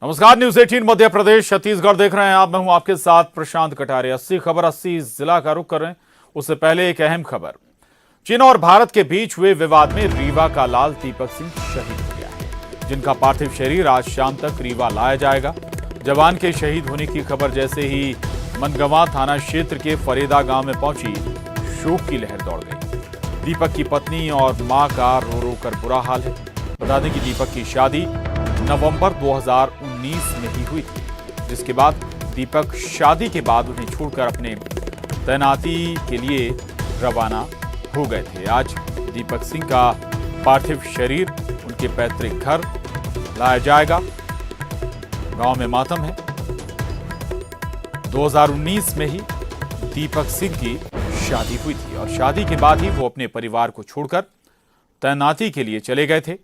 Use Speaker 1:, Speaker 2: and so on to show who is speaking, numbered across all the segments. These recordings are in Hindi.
Speaker 1: नमस्कार, न्यूज 18 मध्य प्रदेश छत्तीसगढ़ देख रहे हैं आप। मैं हूं आपके साथ प्रशांत कटारे। 80 खबर 80 जिला का रुख कर रहे हैं। उससे पहले एक अहम खबर। चीन और भारत के बीच हुए विवाद में रीवा का लाल दीपक सिंह शहीद हो गया है, जिनका पार्थिव शरीर आज शाम तक रीवा लाया जाएगा। जवान के शहीद होने की खबर जैसे ही मनगवा थाना क्षेत्र के फरेदा गांव में पहुंची, शोक की लहर दौड़ गई। दीपक की पत्नी और मां का रो रो कर बुरा हाल है। बता दें कि दीपक की शादी नवंबर 2019 में ही हुई थी, जिसके बाद दीपक शादी के बाद उन्हें छोड़कर अपने तैनाती के लिए रवाना हो गए थे। आज दीपक सिंह का पार्थिव शरीर उनके पैतृक घर लाया जाएगा। गांव में मातम है। 2019 में ही दीपक सिंह की शादी हुई थी और शादी के बाद ही वो अपने परिवार को छोड़कर तैनाती के लिए चले गए थे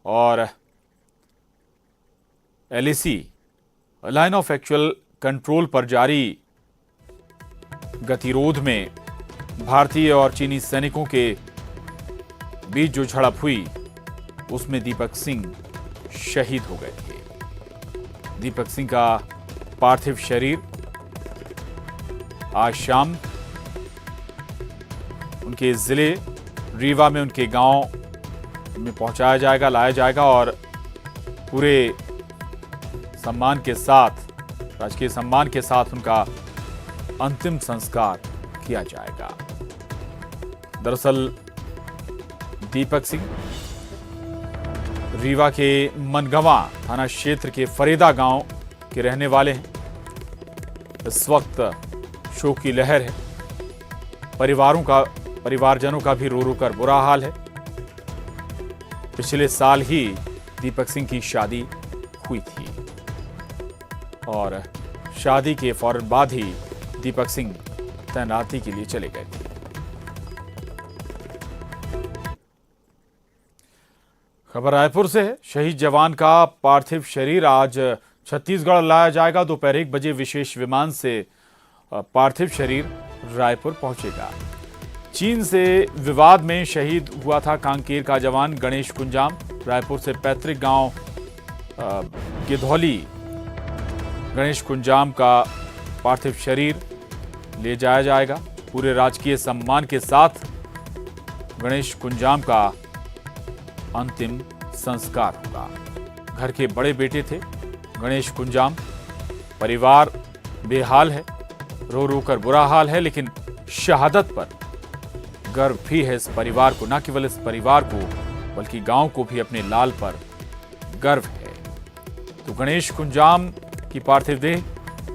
Speaker 1: और LAC line of actual control पर जारी गतिरोध में भारतीय और चीनी सैनिकों के बीच जो झड़प हुई, उसमें दीपक सिंह शहीद हो गए थे। दीपक सिंह का पार्थिव शरीर आज शाम उनके जिले रीवा में उनके गांव में पहुंचाया जाएगा, लाया जाएगा और पूरे सम्मान के साथ, राजकीय सम्मान के साथ उनका अंतिम संस्कार किया जाएगा। दरअसल दीपक सिंह रीवा के मनगवा थाना क्षेत्र के फरेदा गांव के रहने वाले हैं। इस वक्त शोक की लहर है। परिवारजनों का भी रो रो कर बुरा हाल है। पिछले साल ही दीपक सिंह की शादी हुई थी और शादी के फौरन बाद ही दीपक सिंह तैनाती के लिए चले गए थे। खबर रायपुर से है। शहीद जवान का पार्थिव शरीर आज छत्तीसगढ़ लाया जाएगा। दोपहर 1 बजे विशेष विमान से पार्थिव शरीर रायपुर पहुंचेगा। चीन से विवाद में शहीद हुआ था कांकेर का जवान गणेश कुंजाम। रायपुर से पैतृक गांव गिधौली गणेश कुंजाम का पार्थिव शरीर ले जाया जाएगा। पूरे राजकीय सम्मान के साथ गणेश कुंजाम का अंतिम संस्कार होगा। घर के बड़े बेटे थे गणेश कुंजाम। परिवार बेहाल है, रो रो कर बुरा हाल है, लेकिन शहादत पर गर्व भी है इस परिवार को। न केवल इस परिवार को बल्कि गांव को भी अपने लाल पर गर्व है। तो गणेश कुंजाम की पार्थिव देह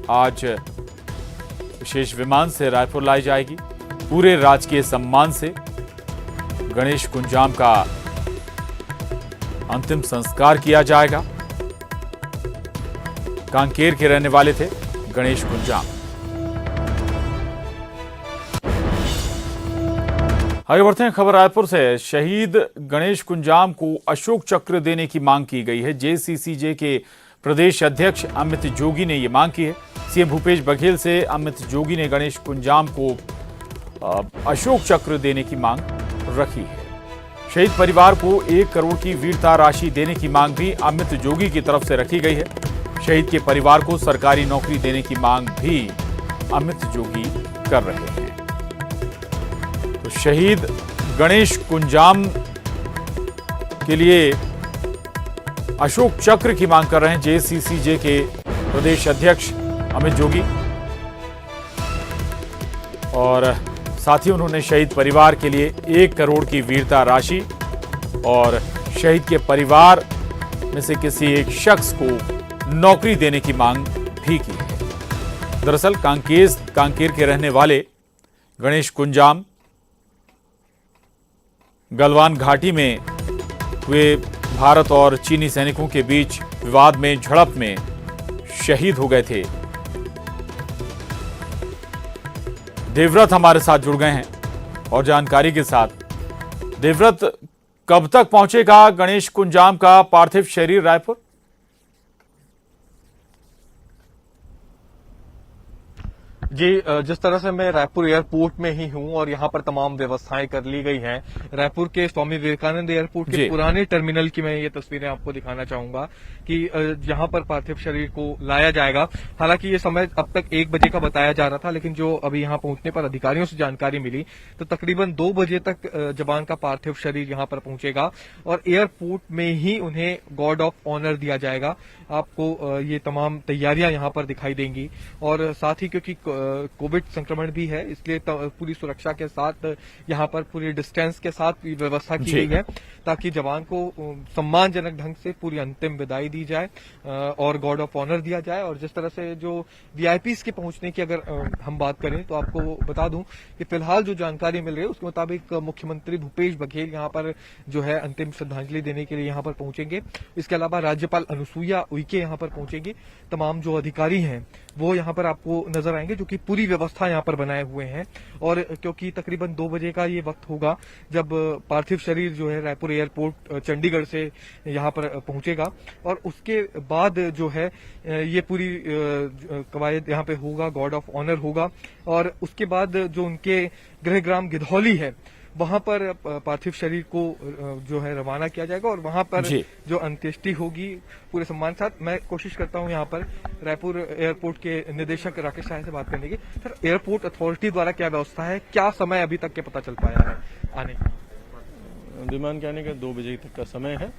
Speaker 1: आज विशेष विमान से रायपुर लाई जाएगी। पूरे राजकीय सम्मान से गणेश कुंजाम का अंतिम संस्कार किया जाएगा। कांकेर के रहने वाले थे गणेश कुंजाम। आगे बढ़ते हैं। खबर रायपुर से। शहीद गणेश कुंजाम को अशोक चक्र देने की मांग की गई है। जेसीसीजे के प्रदेश अध्यक्ष अमित जोगी ने यह मांग की है। सीएम भूपेश बघेल से अमित जोगी ने गणेश कुंजाम को अशोक चक्र देने की मांग रखी है। शहीद परिवार को 1 करोड़ की वीरता राशि देने की मांग भी अमित जोगी की तरफ से रखी गई है। शहीद के परिवार को सरकारी नौकरी देने की मांग भी अमित जोगी कर रहे हैं। तो शहीद गणेश कुंजाम के लिए अशोक चक्र की मांग कर रहे हैं जेसीसीजे के प्रदेश अध्यक्ष अमित जोगी और साथ ही उन्होंने शहीद परिवार के लिए 1 करोड़ की वीरता राशि और शहीद के परिवार में से किसी एक शख्स को नौकरी देने की मांग भी की है। दरअसल कांकेर के रहने वाले गणेश कुंजाम गलवान घाटी में हुए भारत और चीनी सैनिकों के बीच विवाद में झड़प में शहीद हो गए थे। देवव्रत हमारे साथ जुड़ गए हैं और जानकारी के साथ। देवव्रत, कब तक पहुंचेगा गणेश कुंजाम का पार्थिव शरीर रायपुर?
Speaker 2: जी, जिस तरह से मैं रायपुर एयरपोर्ट में ही हूं और यहां पर तमाम व्यवस्थाएं कर ली गई हैं। रायपुर के स्वामी विवेकानंद एयरपोर्ट के
Speaker 1: जी।
Speaker 2: पुराने टर्मिनल की मैं ये तस्वीरें आपको दिखाना चाहूंगा कि यहां पर पार्थिव शरीर को लाया जाएगा। हालांकि ये समय अब तक 1 बजे का बताया जा रहा था, लेकिन जो अभी यहां पहुंचने पर अधिकारियों से जानकारी मिली तो तकरीबन 2 बजे तक जवान का पार्थिव शरीर यहां पर पहुंचेगा और एयरपोर्ट में ही उन्हें गार्ड ऑफ ऑनर दिया जाएगा। आपको ये तमाम तैयारियां यहां पर दिखाई देंगी और साथ ही क्योंकि कोविड संक्रमण भी है, इसलिए पूरी सुरक्षा के साथ यहां पर पूरी डिस्टेंस के साथ व्यवस्था की गई है ताकि जवान को सम्मानजनक ढंग से पूरी अंतिम विदाई दी जाए और गार्ड ऑफ ऑनर दिया जाए। और जिस तरह से जो वीआईपीज के पहुंचने की अगर हम बात करें तो आपको बता दूं कि फिलहाल जो जानकारी मिल रही है उसके मुताबिक मुख्यमंत्री भूपेश बघेल यहां पर जो है अंतिम श्रद्धांजलि देने के लिए यहां पर पहुंचेंगे। इसके अलावा राज्यपाल अनुसुईया उइके यहां पर पहुंचेंगी। तमाम जो अधिकारी हैं वो यहां पर आपको नजर आएंगे जो कि पूरी व्यवस्था यहां पर बनाए हुए हैं। और क्योंकि तकरीबन 2 बजे का ये वक्त होगा जब पार्थिव शरीर जो है रायपुर एयरपोर्ट चंडीगढ़ से यहां पर पहुंचेगा और उसके बाद जो है ये पूरी कवायद यहां पे होगा, गार्ड ऑफ ऑनर होगा और उसके बाद जो उनके गृहग्राम गिधौली है वहां पर पार्थिव शरीर को जो है रवाना किया जाएगा और वहां पर जो अंत्येष्टि होगी पूरे सम्मान के साथ। मैं कोशिश करता हूं यहां पर रायपुर एयरपोर्ट के निदेशक राकेश साय से बात करने की। सर, एयरपोर्ट अथॉरिटी द्वारा क्या व्यवस्था है, क्या समय अभी तक के पता चल पाया है आने का?
Speaker 3: विमान के आने का 2 बजे तक का समय है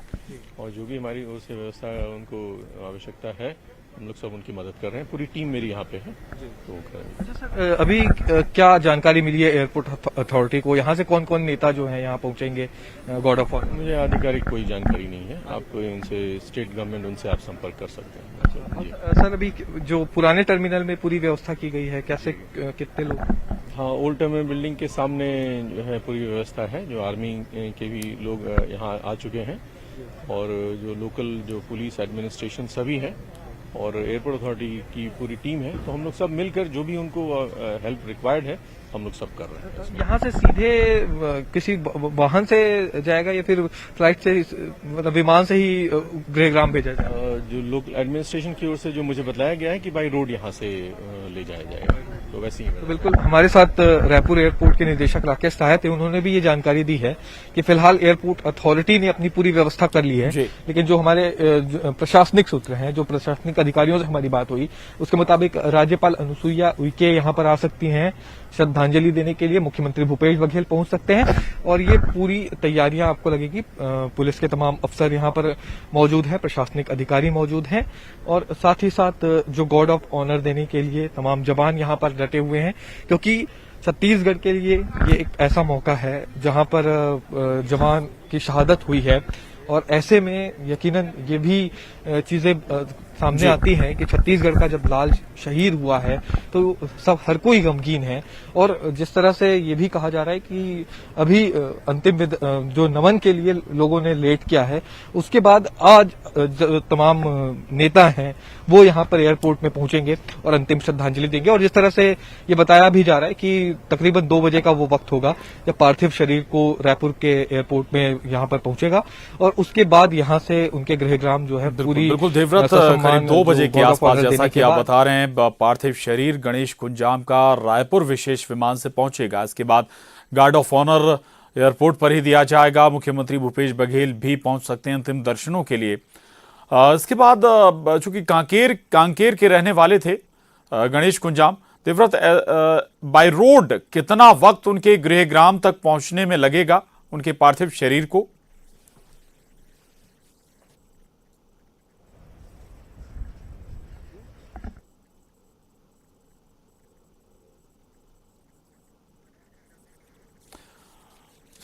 Speaker 3: और जो भी हमारी ओर से व्यवस्था उनको आवश्यकता है हम लोग सब उनकी मदद कर रहे हैं। पूरी टीम मेरी यहाँ पे है तो
Speaker 2: अच्छा सर, अभी क्या जानकारी मिली है एयरपोर्ट अथॉरिटी को, यहाँ से कौन कौन नेता जो है यहाँ पहुंचेंगे गार्ड ऑफ ऑनर?
Speaker 3: मुझे आधिकारिक कोई जानकारी नहीं है। आप उनसे स्टेट गवर्नमेंट उनसे आप संपर्क कर सकते हैं।
Speaker 2: सर, अभी जो पुराने टर्मिनल में पूरी व्यवस्था की गई है, कैसे कितने लोग?
Speaker 3: हाँ, ओल्ड टर्मिनल बिल्डिंग के सामने जो है पूरी व्यवस्था है। जो आर्मी के भी लोग यहाँ आ चुके हैं और जो लोकल जो पुलिस एडमिनिस्ट्रेशन सभी है और एयरपोर्ट अथॉरिटी की पूरी टीम है। तो हम लोग सब मिलकर जो भी उनको हेल्प रिक्वायर्ड है हम लोग सब कर रहे हैं।
Speaker 2: यहाँ से सीधे किसी वाहन से जाएगा या फिर फ्लाइट से, मतलब विमान से ही गृहग्राम भेजा जाएगा?
Speaker 3: जो लोकल एडमिनिस्ट्रेशन की ओर से जो मुझे बताया गया है कि बाई रोड यहाँ से ले जाया जाएगा, तो वैसे ही।
Speaker 2: तो बिल्कुल हमारे साथ रायपुर एयरपोर्ट के निदेशक राकेश साय थे, उन्होंने भी ये जानकारी दी है कि फिलहाल एयरपोर्ट अथॉरिटी ने अपनी पूरी व्यवस्था कर ली है, लेकिन जो हमारे प्रशासनिक सूत्र हैं, जो प्रशासनिक अधिकारियों से हमारी बात हुई उसके मुताबिक राज्यपाल अनुसुईया उइके यहाँ पर आ सकती हैं श्रद्धांजलि देने के लिए, मुख्यमंत्री भूपेश बघेल पहुंच सकते हैं और ये पूरी तैयारियां आपको लगेगी। पुलिस के तमाम अफसर यहां पर मौजूद हैं, प्रशासनिक अधिकारी मौजूद हैं और साथ ही साथ जो गार्ड ऑफ ऑनर देने के लिए तमाम जवान यहां पर डटे हुए हैं, क्योंकि छत्तीसगढ़ के लिए ये एक ऐसा मौका है जहां पर जवान की शहादत हुई है और ऐसे में यकीनन ये भी चीजें सामने आती हैं कि छत्तीसगढ़ का जब लाल शहीद हुआ है तो सब हर कोई गमगीन है। और जिस तरह से ये भी कहा जा रहा है कि अभी अंतिम जो नमन के लिए लोगों ने लेट किया है, उसके बाद आज तमाम नेता हैं वो यहाँ पर एयरपोर्ट में पहुंचेंगे और अंतिम श्रद्धांजलि देंगे। और जिस तरह से ये बताया भी जा रहा है कि तकरीबन 2 बजे का वो वक्त होगा जब पार्थिव शरीर को रायपुर के एयरपोर्ट में यहाँ पर पहुंचेगा और उसके बाद यहाँ से उनके गृहग्राम जो है
Speaker 1: बिल्कुल देवव्रत करीब 2 बजे के आसपास, जैसा कि आप बता रहे हैं, पार्थिव शरीर गणेश कुंजाम का रायपुर विशेष विमान से पहुंचेगा। इसके बाद गार्ड ऑफ ऑनर एयरपोर्ट पर ही दिया जाएगा। मुख्यमंत्री भूपेश बघेल भी पहुंच सकते हैं अंतिम दर्शनों के लिए। इसके बाद चूंकि कांकेर के रहने वाले थे गणेश कुंजाम, देवव्रत, बाय रोड कितना वक्त उनके गृहग्राम तक पहुंचने में लगेगा उनके पार्थिव शरीर को?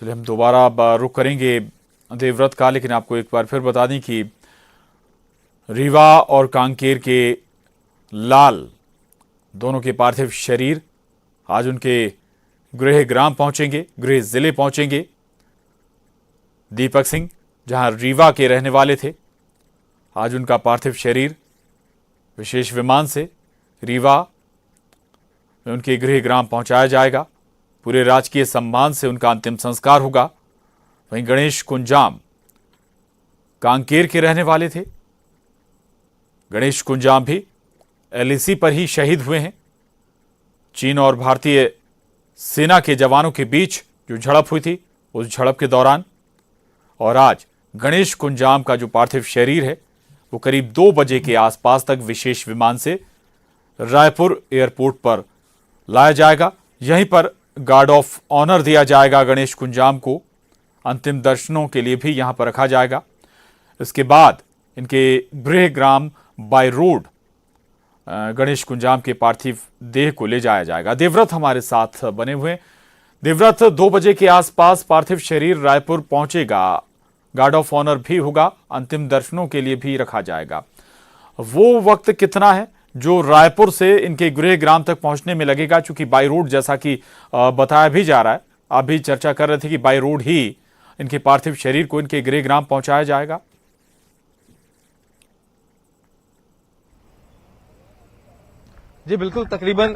Speaker 1: चलिए हम दोबारा रुक करेंगे देवव्रत का, लेकिन आपको एक बार फिर बता दें कि रीवा और कांकेर के लाल दोनों के पार्थिव शरीर आज उनके गृहग्राम पहुंचेंगे, गृह जिले पहुंचेंगे। दीपक सिंह जहां रीवा के रहने वाले थे, आज उनका पार्थिव शरीर विशेष विमान से रीवा में उनके गृहग्राम पहुंचाया जाएगा। पूरे राजकीय सम्मान से उनका अंतिम संस्कार होगा। वहीं गणेश कुंजाम कांकेर के रहने वाले थे। गणेश कुंजाम भी एलएसी पर ही शहीद हुए हैं। चीन और भारतीय सेना के जवानों के बीच जो झड़प हुई थी, उस झड़प के दौरान और आज गणेश कुंजाम का जो पार्थिव शरीर है वो करीब 2 बजे के आसपास तक विशेष विमान से रायपुर एयरपोर्ट पर लाया जाएगा। यहीं पर गार्ड ऑफ ऑनर दिया जाएगा गणेश कुंजाम को। अंतिम दर्शनों के लिए भी यहां पर रखा जाएगा। इसके बाद इनके गृह ग्राम बाय रोड गणेश कुंजाम के पार्थिव देह को ले जाया जाएगा। देवव्रत हमारे साथ बने हुए हैं। देवव्रत, 2 बजे के आसपास पार्थिव शरीर रायपुर पहुंचेगा, गार्ड ऑफ ऑनर भी होगा, अंतिम दर्शनों के लिए भी रखा जाएगा। वो वक्त कितना है जो रायपुर से इनके गृह ग्राम तक पहुंचने में लगेगा? चूंकि बाई रोड जैसा कि बताया भी जा रहा है, आप भी चर्चा कर रहे थे कि बाई रोड ही इनके पार्थिव शरीर को इनके गृह ग्राम पहुंचाया जाएगा।
Speaker 2: जी बिल्कुल, तकरीबन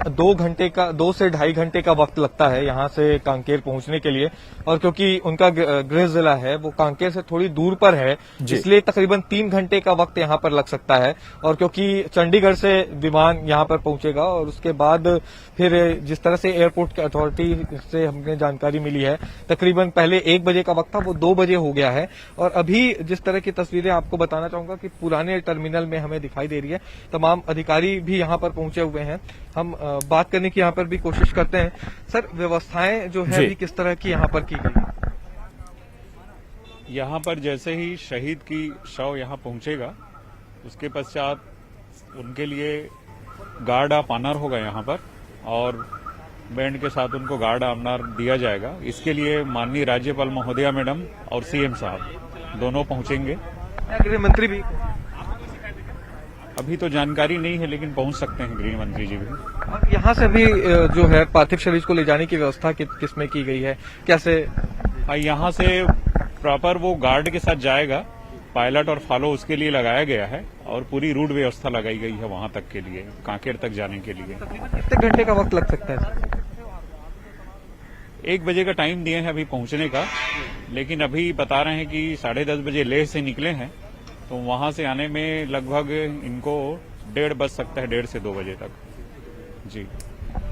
Speaker 2: 2 से ढाई घंटे का वक्त लगता है यहाँ से कांकेर पहुंचने के लिए। और क्योंकि उनका गृह जिला है वो कांकेर से थोड़ी दूर पर है, इसलिए तकरीबन 3 घंटे का वक्त यहाँ पर लग सकता है। और क्योंकि चंडीगढ़ से विमान यहाँ पर पहुंचेगा और उसके बाद फिर जिस तरह से एयरपोर्ट की अथॉरिटी से हमने जानकारी मिली है, तकरीबन पहले 1 बजे का वक्त था, वो 2 बजे हो गया है। और अभी जिस तरह की तस्वीरें आपको बताना चाहूंगा कि पुराने टर्मिनल में हमें दिखाई दे रही है, तमाम अधिकारी भी यहाँ पर पहुंचे हुए हैं। हम बात करने की यहाँ पर भी कोशिश करते हैं। सर, व्यवस्थाएं जो है अभी किस तरह की यहाँ पर की गई?
Speaker 4: यहाँ पर जैसे ही शहीद की शव यहाँ पहुंचेगा, उसके पश्चात उनके लिए गार्ड ऑफ ऑनर होगा यहाँ पर, और बैंड के साथ उनको गार्ड ऑफ ऑनर दिया जाएगा। इसके लिए माननीय राज्यपाल महोदया मैडम और सीएम साहब दोनों पहुंचेंगे।
Speaker 2: गृह मंत्री भी?
Speaker 4: अभी तो जानकारी नहीं है, लेकिन पहुंच सकते हैं गृह मंत्री जी भी।
Speaker 2: अब यहाँ से भी जो है पार्थिव शरीर को ले जाने की व्यवस्था किसमें की गई है, कैसे?
Speaker 4: यहाँ से प्रॉपर वो गार्ड के साथ जाएगा, पायलट और फॉलो उसके लिए लगाया गया है, और पूरी रूट व्यवस्था लगाई गई है वहां तक के लिए, कांकेर तक जाने के लिए।
Speaker 2: कितने घंटे का वक्त लग सकता है?
Speaker 4: 1 बजे का टाइम दिए हैं अभी पहुंचने का, लेकिन अभी बता रहे हैं कि 10:30 बजे लेह से निकले हैं, तो वहां से आने में लगभग इनको 1:30 बज सकता है, 1:30 से 2 बजे तक। जी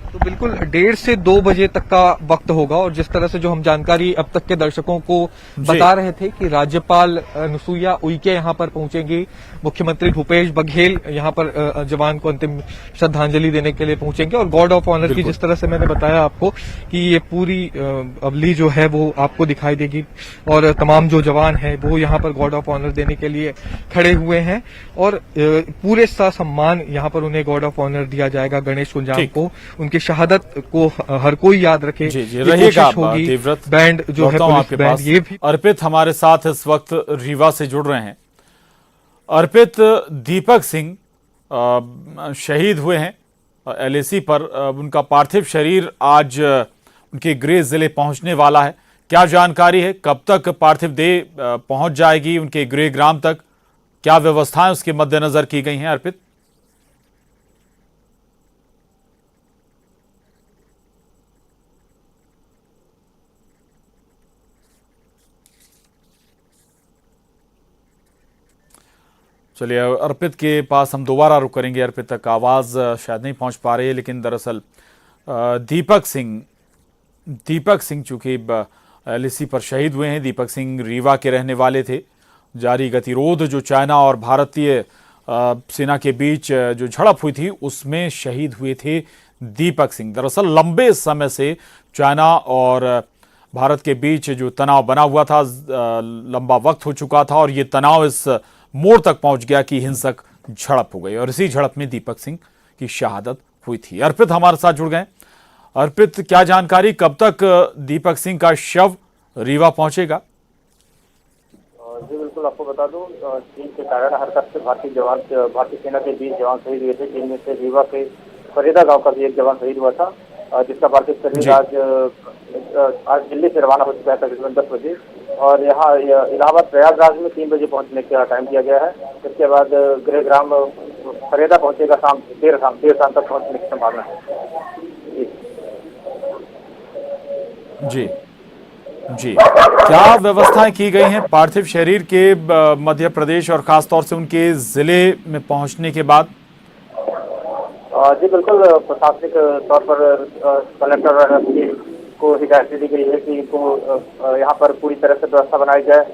Speaker 2: तो बिल्कुल 1:30 से 2 बजे तक का वक्त होगा। और जिस तरह से जो हम जानकारी अब तक के दर्शकों को बता रहे थे कि राज्यपाल अनुसुईया उइके यहाँ पर पहुंचेंगी, मुख्यमंत्री भूपेश बघेल यहाँ पर जवान को अंतिम श्रद्धांजलि देने के लिए पहुंचेंगे, और गार्ड ऑफ ऑनर की जिस तरह से मैंने बताया आपको कि ये पूरी अवली जो है वो आपको दिखाई देगी, और तमाम जो जवान है वो यहाँ पर गार्ड ऑफ ऑनर देने के लिए खड़े हुए हैं, और पूरे सम्मान यहाँ पर उन्हें गार्ड ऑफ ऑनर दिया जाएगा गणेश कुंजाम को। उनकी शहादत को हर कोई याद रखे,
Speaker 1: रहिएगा देवव्रत।
Speaker 2: बैंड जो है
Speaker 1: आपके पास
Speaker 2: ये भी
Speaker 1: अर्पित हमारे साथ इस वक्त रीवा से जुड़ रहे हैं। अर्पित, दीपक सिंह शहीद हुए हैं एलएसी पर, उनका पार्थिव शरीर आज उनके गृह जिले पहुंचने वाला है। क्या जानकारी है, कब तक पार्थिव देह पहुंच जाएगी उनके गृह ग्राम तक? क्या व्यवस्थाएं उसके मद्देनजर की गई हैं अर्पित? चलिए, अर्पित के पास हम दोबारा रुक करेंगे। अर्पित तक आवाज़ शायद नहीं पहुंच पा रही है, लेकिन दरअसल दीपक सिंह चूंकि एलएसी पर शहीद हुए हैं। दीपक सिंह रीवा के रहने वाले थे। जारी गतिरोध जो चाइना और भारतीय सेना के बीच जो झड़प हुई थी उसमें शहीद हुए थे दीपक सिंह। दरअसल लंबे समय से चाइना और भारत के बीच जो तनाव बना हुआ था, लंबा वक्त हो चुका था, और ये तनाव इस मोड़ तक पहुंच गया कि हिंसक झड़प हो गई, और इसी झड़प में दीपक सिंह की शहादत हुई थी। अर्पित हमारे साथ जुड़ गए। अर्पित, क्या जानकारी, कब तक दीपक सिंह का शव रीवा पहुंचेगा?
Speaker 5: जी बिल्कुल, आपको बता दूं, चीन के कारण हरकत से भारतीय सेना के 20 जवान शहीद हुए थे, जिनमें से रीवा के फरीदा गांव का भी एक जवान शहीद हुआ था, जिसका पार्थिव शरीर आज दिल्ली से रवाना हो चुका है तकरीबन 10 बजे, और यहाँ इलाहाबाद प्रयागराज में 3 बजे पहुंचने का टाइम दिया गया है। इसके बाद गृह ग्राम फरीदा पहुंचेगा देर शाम तक पहुंचने की संभावना है।
Speaker 1: जी जी, क्या व्यवस्थाएं की गई हैं पार्थिव शरीर के मध्य प्रदेश और खासतौर से उनके जिले में पहुंचने के बाद?
Speaker 5: जी बिल्कुल, प्रशासनिक तौर पर कलेक्टर और एसपी को हिदायत दी गई है कि इनको यहाँ पर पूरी तरह से व्यवस्था बनाई जाए,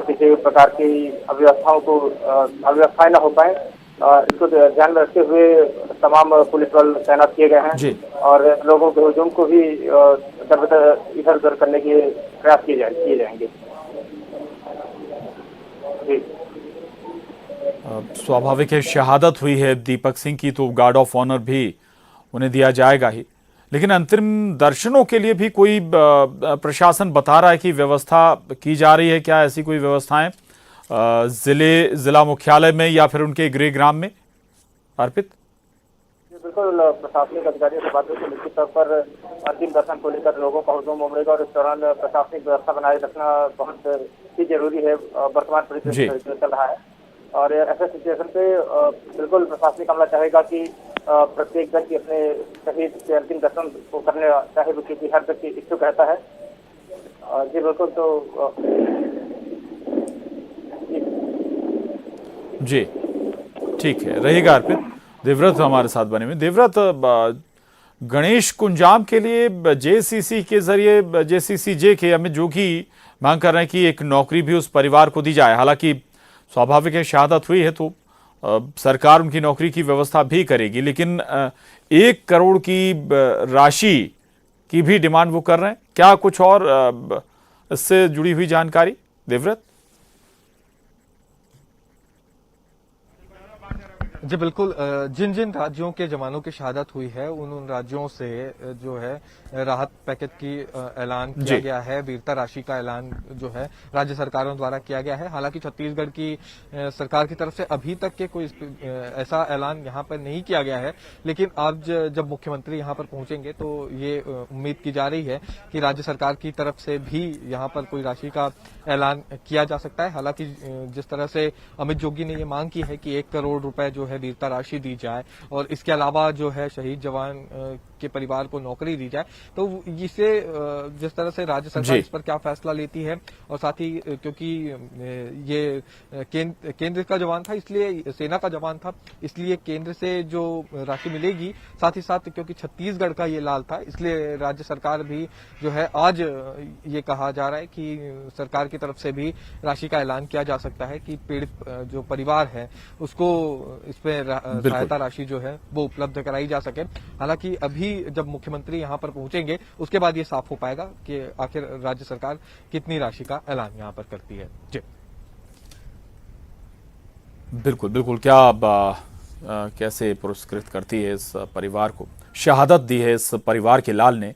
Speaker 5: किसी भी प्रकार की अव्यवस्थाएं न हो पाए। इसको ध्यान में रखते हुए तमाम पुलिस बल तैनात किए गए हैं
Speaker 1: जी।
Speaker 5: और लोगों के हुजूम को भी इधर उधर करने के प्रयास किए जाएंगे। जी
Speaker 1: स्वाभाविक है, शहादत हुई है दीपक सिंह की तो गार्ड ऑफ ऑनर भी उन्हें दिया जाएगा ही, लेकिन अंतरिम दर्शनों के लिए भी कोई प्रशासन बता रहा है कि व्यवस्था की जा रही है क्या? ऐसी कोई व्यवस्थाएं जिला मुख्यालय में या फिर उनके गृहग्राम में? अर्पित,
Speaker 5: बिल्कुल, प्रशासनिक अधिकारियों से बात हुई तो निश्चित तौर पर अंतिम दर्शन को लेकर लोगों का हुजूम उमड़ेगा और इस दौरान प्रशासनिक व्यवस्था बनाए रखना बहुत ही जरूरी है। वर्तमान परिस्थिति जो चल रहा है और ऐसे सिचुएशन पे बिल्कुल प्रशासनिक अमला चाहेगा कि प्रत्येक व्यक्ति अपने शहीद के अंतिम दर्शन को करने चाहे, क्योंकि हर व्यक्ति इच्छुक रहता है। जी बिल्कुल, तो
Speaker 1: जी ठीक है, रहेगा अर्पित। देवव्रत हमारे साथ बने हुए। देवव्रत, गणेश कुंजाम के लिए जेसीसी के जरिए जेसीसीजे के अमित जोगी मांग कर रहे हैं कि एक नौकरी भी उस परिवार को दी जाए। हालांकि स्वाभाविक है, शहादत हुई है तो सरकार उनकी नौकरी की व्यवस्था भी करेगी, लेकिन 1 करोड़ की राशि की भी डिमांड वो कर रहे हैं। क्या कुछ और इससे जुड़ी हुई जानकारी देवव्रत?
Speaker 2: जी बिल्कुल, जिन जिन राज्यों के जवानों की शहादत हुई है उन राज्यों से जो है राहत पैकेज की ऐलान किया गया है, वीरता राशि का ऐलान जो है राज्य सरकारों द्वारा किया गया है। हालांकि छत्तीसगढ़ की सरकार की तरफ से अभी तक के कोई ऐसा ऐलान यहां पर नहीं किया गया है, लेकिन आज जब मुख्यमंत्री यहां पर पहुंचेंगे तो ये उम्मीद की जा रही है कि राज्य सरकार की तरफ से भी यहां पर कोई राशि का ऐलान किया जा सकता है। हालांकि जिस तरह से अमित जोगी ने ये मांग की है कि 1 करोड़ रुपए जो है वीरता राशि दी जाए और इसके अलावा जो है शहीद जवान के परिवार को नौकरी दी जाए, तो इसे जिस तरह से राज्य सरकार इस पर क्या फैसला लेती है और साथ ही क्योंकि ये केंद्र का जवान था, इसलिए सेना का जवान था, इसलिए केंद्र से जो राशि मिलेगी, साथ ही साथ क्योंकि छत्तीसगढ़ का ये लाल था, इसलिए राज्य सरकार भी जो है आज ये कहा जा रहा है कि सरकार की तरफ से भी राशि का ऐलान किया जा सकता है कि पीड़ित जो परिवार है उसको इसमें सहायता राशि जो है वो उपलब्ध कराई जा सके। हालांकि अभी जब मुख्यमंत्री यहां पर पहुंचेंगे उसके बाद ये साफ हो पाएगा कि आखिर राज्य सरकार कितनी राशि का ऐलान यहां पर करती है। जी
Speaker 1: बिल्कुल बिल्कुल, क्या कैसे पुरस्कृत करती है इस परिवार को, शहादत दी है इस परिवार के लाल ने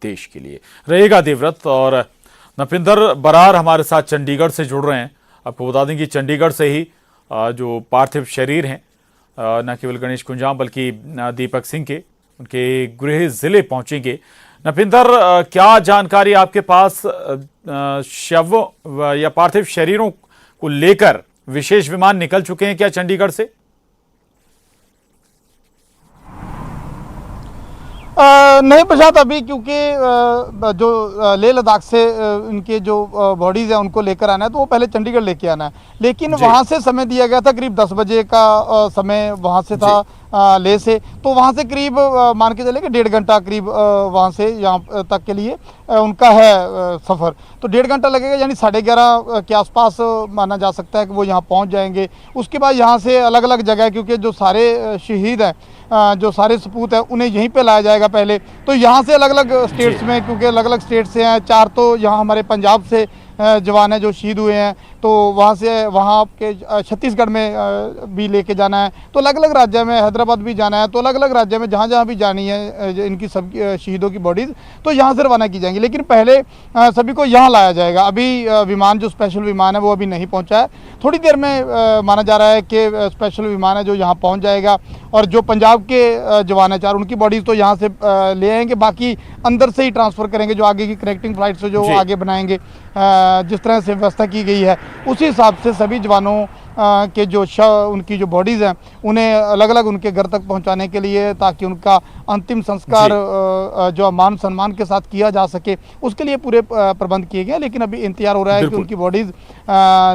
Speaker 1: देश के लिए। रहेगा देवव्रत। और नपिंदर बरार हमारे साथ चंडीगढ़ से जुड़ रहे हैं। आपको बता दें कि चंडीगढ़ से ही जो पार्थिव शरीर हैं न केवल गणेश कुंजाम बल्कि दीपक सिंह के उनके गृह जिले पहुंचेंगे। नपिंदर, क्या जानकारी आपके पास शव या पार्थिव शरीरों को लेकर विशेष विमान निकल चुके हैं क्या चंडीगढ़ से?
Speaker 6: नहीं प्रशांत, अभी क्योंकि जो लेह लद्दाख से उनके जो बॉडीज हैं उनको लेकर आना है तो वो पहले चंडीगढ़ लेके आना है, लेकिन वहाँ से समय दिया गया था करीब 10 बजे का समय वहाँ से था लेह से, तो वहाँ से करीब मान के चले कि 1.5 घंटा करीब वहाँ से यहाँ तक के लिए उनका है सफ़र, तो 1.5 घंटा लगेगा, यानी 11:30 के आसपास माना जा सकता है कि वो यहाँ पहुँच जाएंगे। उसके बाद यहाँ से अलग अलग जगह, क्योंकि जो सारे शहीद हैं जो सारे सपूत हैं उन्हें यहीं पे लाया जाएगा पहले, तो यहाँ से अलग अलग स्टेट्स में, क्योंकि अलग अलग स्टेट से हैं, 4 तो यहाँ हमारे पंजाब से जवान हैं जो शहीद हुए हैं, तो वहाँ से वहाँ के छत्तीसगढ़ में भी लेके जाना है, तो अलग अलग राज्य में, हैदराबाद भी जाना है, तो अलग अलग राज्य में जहाँ जहाँ भी जानी है इनकी सब शहीदों की बॉडीज़ तो यहाँ से रवाना की जाएंगी, लेकिन पहले सभी को यहाँ लाया जाएगा। अभी विमान जो स्पेशल विमान है वो अभी नहीं पहुँचा है, थोड़ी देर में माना जा रहा है कि स्पेशल विमान है जो यहाँ पहुँच जाएगा और जो पंजाब के जवान हैं 4 उनकी बॉडीज़ तो यहाँ से ले आएंगे, बाकी अंदर से ही ट्रांसफ़र करेंगे, जो आगे की कनेक्टिंग फ्लाइट से जो आगे बनाएंगे, जिस तरह से व्यवस्था की गई है उसी हिसाब से सभी जवानों के जो शव, उनकी जो बॉडीज़ हैं उन्हें अलग अलग उनके घर तक पहुंचाने के लिए, ताकि उनका अंतिम संस्कार जो मान सम्मान के साथ किया जा सके, उसके लिए पूरे प्रबंध किए गए। लेकिन अभी इंतजार हो रहा है कि उनकी बॉडीज़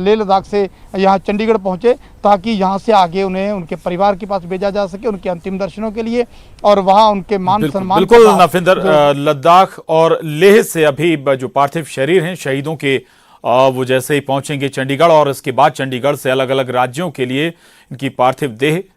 Speaker 6: लेह लद्दाख से यहाँ चंडीगढ़ पहुँचे, ताकि यहाँ से आगे उन्हें उनके परिवार के पास भेजा जा सके उनके अंतिम दर्शनों के लिए, और वहाँ उनके मान सम्मान के
Speaker 1: बिल्कुल
Speaker 6: साथ
Speaker 1: नफिंदर, लद्दाख और लेह से अभी जो पार्थिव शरीर हैं शहीदों के, वो जैसे ही पहुंचेंगे चंडीगढ़, और इसके बाद चंडीगढ़ से अलग अलग राज्यों के लिए इनकी पार्थिव देह